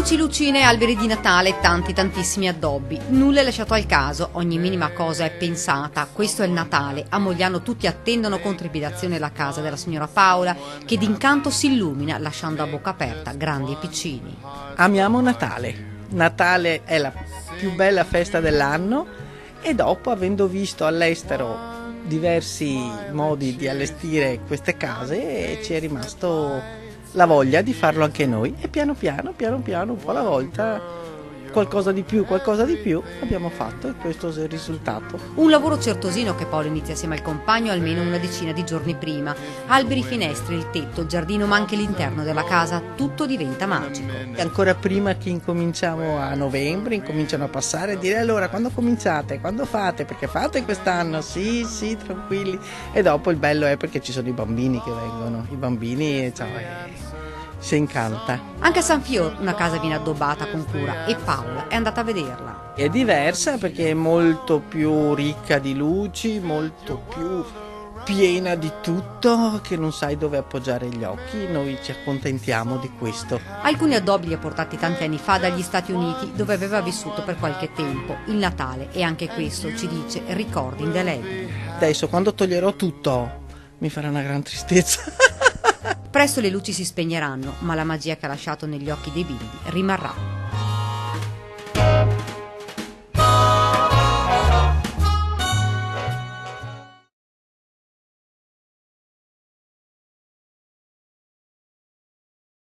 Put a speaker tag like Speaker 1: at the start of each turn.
Speaker 1: Luci, lucine, alberi di Natale e tantissimi addobbi. Nulla è lasciato al caso, ogni minima cosa è pensata. Questo è il Natale. A Mogliano tutti attendono con trepidazione la casa della signora Paola, che d'incanto si illumina, lasciando a bocca aperta grandi e piccini.
Speaker 2: Amiamo Natale. Natale è la più bella festa dell'anno e dopo, avendo visto all'estero diversi modi di allestire queste case, ci è rimasto la voglia di farlo anche noi e piano piano, un po' alla volta, qualcosa di più, abbiamo fatto, e questo è il risultato.
Speaker 1: Un lavoro certosino che Paolo inizia assieme al compagno almeno una decina di giorni prima. Alberi, finestre, il tetto, il giardino, ma anche l'interno della casa, tutto diventa magico.
Speaker 2: E ancora prima che incominciamo a novembre, incominciano a passare e dire: allora, quando cominciate? Quando fate? Perché fate quest'anno? Sì, tranquilli. E dopo il bello è perché ci sono i bambini che vengono, si incanta.
Speaker 1: Anche a San Fior una casa viene addobbata con cura e Paola è andata a vederla.
Speaker 2: È diversa perché è molto più ricca di luci, molto più piena di tutto, che non sai dove appoggiare gli occhi. Noi ci accontentiamo di questo.
Speaker 1: Alcuni addobbi li ha portati tanti anni fa dagli Stati Uniti, dove aveva vissuto per qualche tempo. Il Natale, e anche questo ci dice, ricordi indelebili.
Speaker 2: Adesso, quando toglierò tutto, mi farà una gran tristezza.
Speaker 1: Presto le luci si spegneranno, ma la magia che ha lasciato negli occhi dei bimbi rimarrà.